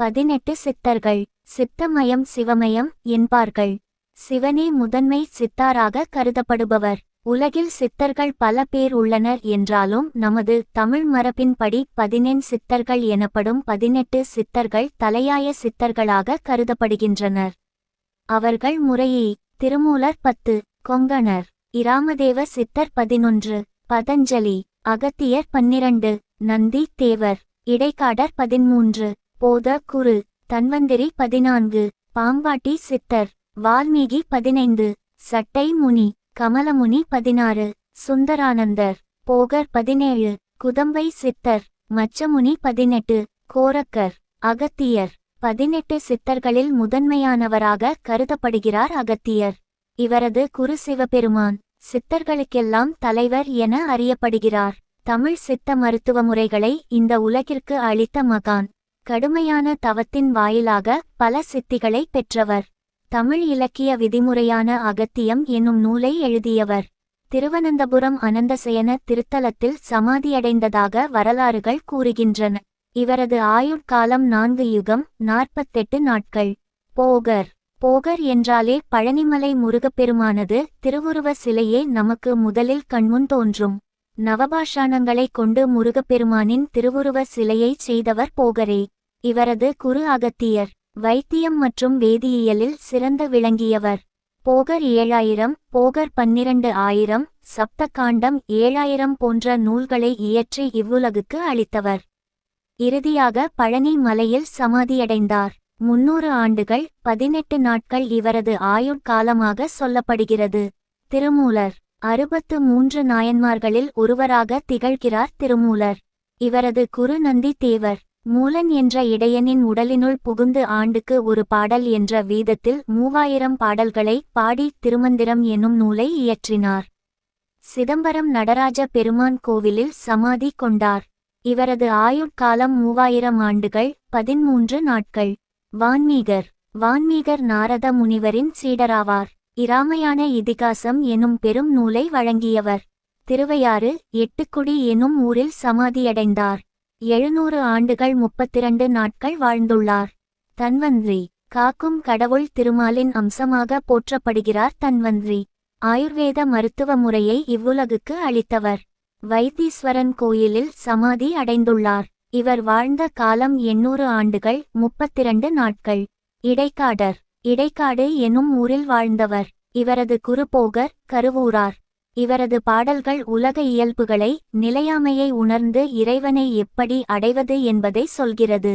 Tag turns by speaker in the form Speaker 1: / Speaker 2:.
Speaker 1: 18 சித்தர்கள். சித்தமயம் சிவமயம் என்பார்கள். சிவனே முதன்மை சித்தாராக கருதப்படுபவர். உலகில் சித்தர்கள் பல பேர் உள்ளனர் என்றாலும் நமது தமிழ் மரபின்படி 18 சித்தர்கள் எனப்படும் 18 சித்தர்கள் தலையாய சித்தர்களாக கருதப்படுகின்றனர். அவர்கள் முறையே திருமூலர் 10, கொங்கணர் இராமதேவ சித்தர் 11, பதஞ்சலி, அகத்தியர் 12, நந்தி தேவர், இடைக்காடர் 13, போத குரு, தன்வந்திரி 14, பாம்பாட்டி சித்தர், வால்மீகி 15, சட்டை முனி, கமலமுனி 16, சுந்தரானந்தர், போகர் 17, குதம்பை சித்தர், மச்சமுனி 18, கோரக்கர், அகத்தியர். 18 சித்தர்களில் முதன்மையானவராக கருதப்படுகிறார் அகத்தியர். இவரது குரு சிவபெருமான். சித்தர்களுக்கெல்லாம் தலைவர் என அறியப்படுகிறார். தமிழ் சித்த மருத்துவ முறைகளை இந்த உலகிற்கு அளித்த மகான். கடுமையான தவத்தின் வாயிலாக பல சித்திகளை பெற்றவர். தமிழ் இலக்கிய விதிமுறையான அகத்தியம் என்னும் நூலை எழுதியவர். திருவனந்தபுரம் அனந்தசயன திருத்தலத்தில் சமாதியடைந்ததாக வரலாறுகள் கூறுகின்றன. இவரது ஆயுட்காலம் 4 யுகம் 48 நாட்கள். போகர். போகர் என்றாலே பழனிமலை முருகப்பெருமானது திருவுருவ சிலையே நமக்கு முதலில் கண்முன் தோன்றும். நவபாஷாணங்களை கொண்டு முருகப்பெருமானின் திருவுருவ சிலையை செய்தவர் போகரே. இவரது குரு அகத்தியர். வைத்தியம் மற்றும் வேதியியலில் சிறந்து விளங்கியவர். போகர் 7000, போகர் 12000, சப்தகாண்டம் 7000 போன்ற நூல்களை இயற்றி இவ்வுலகுக்கு அளித்தவர். இறுதியாக பழனி மலையில் சமாதியடைந்தார். 300 ஆண்டுகள் 18 நாட்கள் இவரது ஆயுட்காலமாக சொல்லப்படுகிறது. திருமூலர். 63 நாயன்மார்களில் ஒருவராக திகழ்கிறார் திருமூலர். இவரது குரு நந்தி தேவர். மூலன் என்ற இடையனின் உடலினுள் புகுந்து ஆண்டுக்கு ஒரு பாடல் என்ற வீதத்தில் 3000 பாடல்களை பாடி திருமந்திரம் என்னும் நூலை இயற்றினார். சிதம்பரம் நடராஜ பெருமான் கோவிலில் சமாதி கொண்டார். இவரது ஆயுட்காலம் 3000 ஆண்டுகள் 13 நாட்கள். வான்மீகர். வான்மீகர் நாரத முனிவரின் சீடராவார். இராமயான இதிகாசம் எனும் பெரும் நூலை வழங்கியவர். திருவையாறு, எட்டுக்குடி எனும் ஊரில் சமாதியடைந்தார். 700 ஆண்டுகள் 32 நாட்கள் வாழ்ந்துள்ளார். தன்வந்திரி. காக்கும் கடவுள் திருமாலின் அம்சமாக போற்றப்படுகிறார் தன்வந்திரி. ஆயுர்வேத மருத்துவ முறையை இவ்வுலகுக்கு அளித்தவர். வைத்தீஸ்வரன் கோயிலில் சமாதி அடைந்துள்ளார். இவர் வாழ்ந்த காலம் 800 ஆண்டுகள் 32 நாட்கள். இடைக்காடர். இடைக்காடு எனும் ஊரில் வாழ்ந்தவர். இவரது குரு போகர், கருவூரார். இவரது பாடல்கள் உலக இயல்புகளை, நிலையாமையை உணர்ந்து இறைவனை எப்படி அடைவது என்பதை சொல்கிறது.